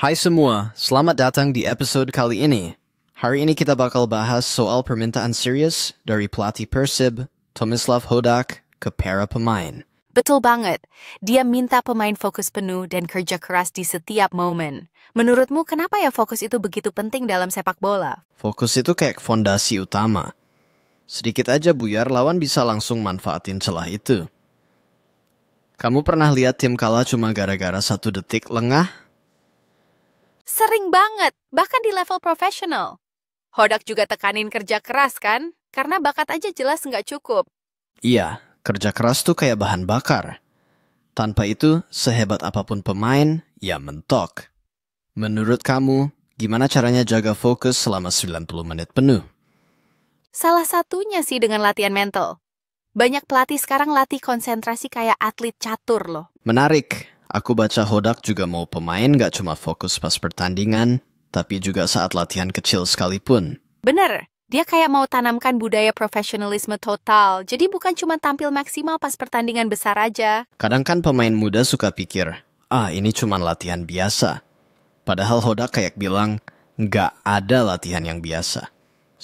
Hai semua, selamat datang di episode kali ini. Hari ini kita bakal bahas soal permintaan serius dari pelatih Persib, Tomislav Hodak, ke para pemain. Betul banget. Dia minta pemain fokus penuh dan kerja keras di setiap momen. Menurutmu kenapa ya fokus itu begitu penting dalam sepak bola? Fokus itu kayak fondasi utama. Sedikit aja buyar, lawan bisa langsung manfaatin celah itu. Kamu pernah lihat tim kalah cuma gara-gara 1 detik lengah? Sering banget, bahkan di level profesional. Hodak juga tekanin kerja keras kan? Karena bakat aja jelas nggak cukup. Iya, kerja keras tuh kayak bahan bakar. Tanpa itu, sehebat apapun pemain, ya mentok. Menurut kamu, gimana caranya jaga fokus selama 90 menit penuh? Salah satunya sih dengan latihan mental. Banyak pelatih sekarang latih konsentrasi kayak atlet catur loh. Menarik. Aku baca Hodak juga mau pemain gak cuma fokus pas pertandingan, tapi juga saat latihan kecil sekalipun. Bener, dia kayak mau tanamkan budaya profesionalisme total. Jadi bukan cuma tampil maksimal pas pertandingan besar aja. Kadang kan pemain muda suka pikir, ini cuma latihan biasa. Padahal Hodak kayak bilang, gak ada latihan yang biasa.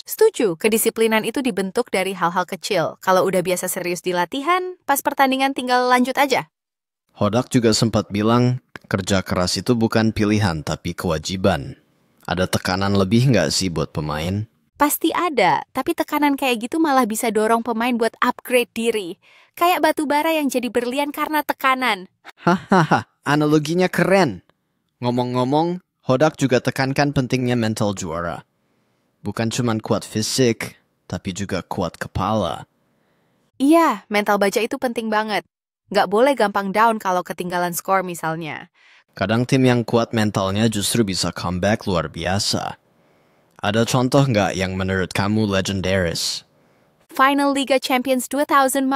Setuju, kedisiplinan itu dibentuk dari hal-hal kecil. Kalau udah biasa serius di latihan, pas pertandingan tinggal lanjut aja. Hodak juga sempat bilang, kerja keras itu bukan pilihan tapi kewajiban. Ada tekanan lebih nggak sih buat pemain? Pasti ada, tapi tekanan kayak gitu malah bisa dorong pemain buat upgrade diri. Kayak batu bara yang jadi berlian karena tekanan. Hahaha, analoginya keren. Ngomong-ngomong, Hodak juga tekankan pentingnya mental juara. Bukan cuma kuat fisik, tapi juga kuat kepala. Iya, mental baja itu penting banget. Nggak boleh gampang down kalau ketinggalan skor misalnya. Kadang tim yang kuat mentalnya justru bisa comeback luar biasa. Ada contoh nggak yang menurut kamu legendaris? Final Liga Champions 2005.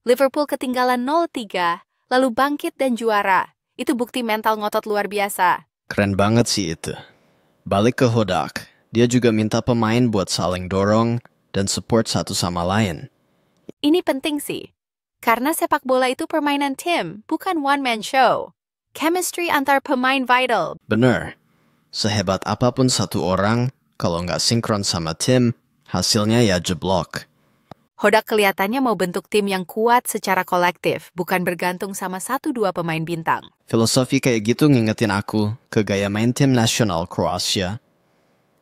Liverpool ketinggalan 0-3, lalu bangkit dan juara. Itu bukti mental ngotot luar biasa. Keren banget sih itu. Balik ke Hodak, dia juga minta pemain buat saling dorong dan support satu sama lain. Ini penting sih. Karena sepak bola itu permainan tim, bukan one-man show. Chemistry antar pemain vital. Bener. Sehebat apapun satu orang, kalau nggak sinkron sama tim, hasilnya ya jeblok. Hodak kelihatannya mau bentuk tim yang kuat secara kolektif, bukan bergantung sama 1-2 pemain bintang. Filosofi kayak gitu ngingetin aku ke gaya main tim nasional Kroasia.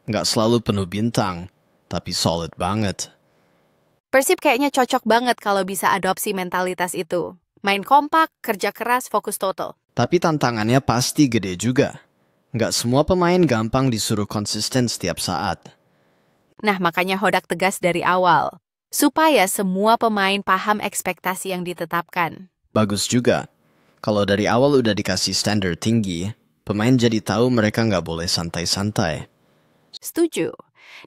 Nggak selalu penuh bintang, tapi solid banget. Persib kayaknya cocok banget kalau bisa adopsi mentalitas itu. Main kompak, kerja keras, fokus total. Tapi tantangannya pasti gede juga. Nggak semua pemain gampang disuruh konsisten setiap saat. Nah, makanya Hodak tegas dari awal. Supaya semua pemain paham ekspektasi yang ditetapkan. Bagus juga. Kalau dari awal udah dikasih standar tinggi, pemain jadi tahu mereka nggak boleh santai-santai. Setuju.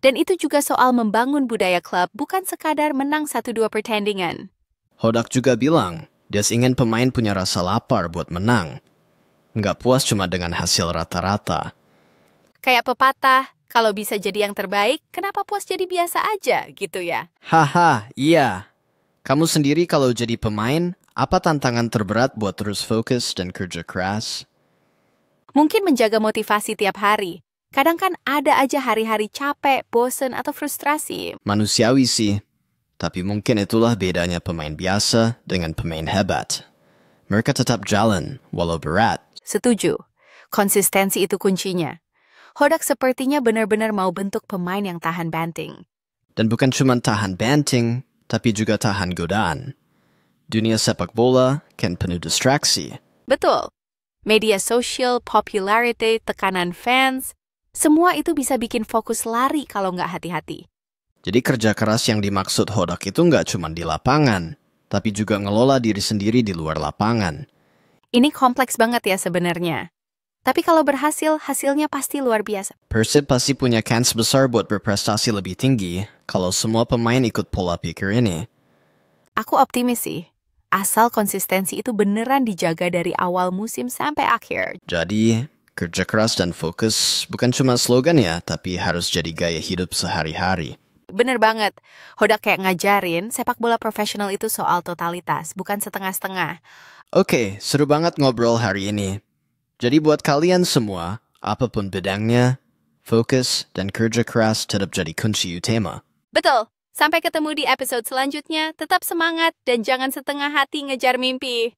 Dan itu juga soal membangun budaya klub, bukan sekadar menang 1-2 pertandingan. Hodak juga bilang, dia ingin pemain punya rasa lapar buat menang. Nggak puas cuma dengan hasil rata-rata. Kayak pepatah, kalau bisa jadi yang terbaik, kenapa puas jadi biasa aja gitu ya? Haha, iya. Kamu sendiri kalau jadi pemain, apa tantangan terberat buat terus fokus dan kerja keras? Mungkin menjaga motivasi tiap hari. Kadang kan ada aja hari-hari capek, bosen, atau frustrasi. Manusiawi sih. Tapi mungkin itulah bedanya pemain biasa dengan pemain hebat. Mereka tetap jalan, walau berat. Setuju. Konsistensi itu kuncinya. Hodak sepertinya benar-benar mau bentuk pemain yang tahan banting. Dan bukan cuma tahan banting, tapi juga tahan godaan. Dunia sepak bola kan penuh distraksi. Betul. Media sosial, popularity, tekanan fans, semua itu bisa bikin fokus lari kalau nggak hati-hati. Jadi kerja keras yang dimaksud Hodak itu nggak cuma di lapangan, tapi juga ngelola diri sendiri di luar lapangan. Ini kompleks banget ya sebenarnya. Tapi kalau berhasil, hasilnya pasti luar biasa. Persib pasti punya kans besar buat berprestasi lebih tinggi kalau semua pemain ikut pola pikir ini. Aku optimis sih. Asal konsistensi itu beneran dijaga dari awal musim sampai akhir. Jadi, kerja keras dan fokus bukan cuma slogan ya, tapi harus jadi gaya hidup sehari-hari. Bener banget. Hodak kayak ngajarin, sepak bola profesional itu soal totalitas, bukan setengah-setengah. Oke, seru banget ngobrol hari ini. Jadi buat kalian semua, apapun bidangnya, fokus dan kerja keras tetap jadi kunci utama. Betul. Sampai ketemu di episode selanjutnya. Tetap semangat dan jangan setengah hati ngejar mimpi.